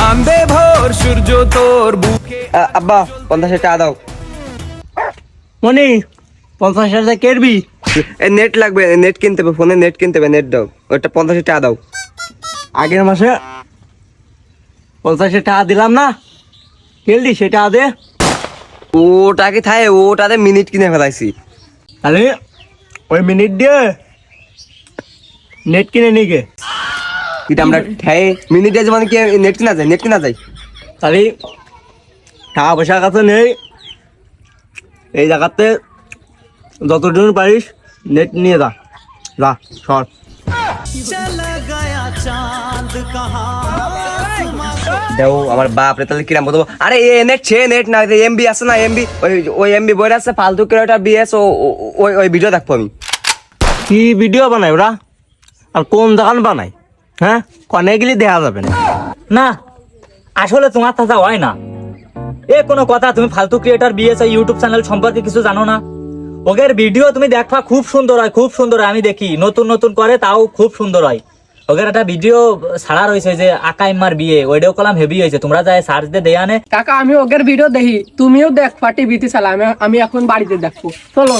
চাঁদে ভোর সূর্য তোর বুকে। আব্বা 50 টাকা দাও। মনি 50,000 কেরবি? নেট লাগবে, নেট কিনতে হবে, ফোনে নেট কিনতে হবে, নেট দাও। ওটা 50 টাকা দাও। আগের মাসে 50 টাকা দিলাম না, কেলদি সেটা দে। ওটা কি থাকে, ওটাতে মিনিট কিনে ফেলাইছি। আরে ওই মিনিট দিয়ে নেট কিনে নিগে। এটা আমরা ঠাই মিনিট দিয়ে মানে কি নেট কিনা যায়, নেট কিনা যায়। তাহলে টাকা পয়সা কাছে নেই, এই জায়গাতে যতদিন পারিস নেট নিয়ে যা, যা সর। দেও আমার বাপ রে, তাহলে কিরাম বলবো? আরে এ নেট ছে নেট না, এমবি আছে না, এমবি ওই এমবি বইরা আছে ফালতু ক্রিয়েটর বিএস, ওই ভিডিও দেখবো আমি। কি ভিডিও বানাই ওরা, আর কোন দোকান বানাই? হ্যাঁ, কনে গেলে দেখা যাবে না। না আসলে তোমার তাজা হয় না এ কোনো কথা। তুমি ফালতু ক্রিয়েটর বিএস ইউটিউব চ্যানেল সম্পর্কে কিছু জানো না? ওদের ভিডিও তুমি দেখবা, খুব সুন্দর হয়, খুব সুন্দর হয়। আমি দেখি নতুন নতুন করে, তাও খুব সুন্দর হয়। ওদের একটা ভিডিও ছাড়া রয়েছে যে আকাইমার বিয়ে, ওইটাও কলাম হেভি হয়েছে। তোমরা যাই সার্চ দিয়ে দেয়া নে। কাকা আমি ওগের ভিডিও দেখি, তুমিও দেখ টিভিতে চালা, আমি এখন বাড়িতে দেখবো, চলো।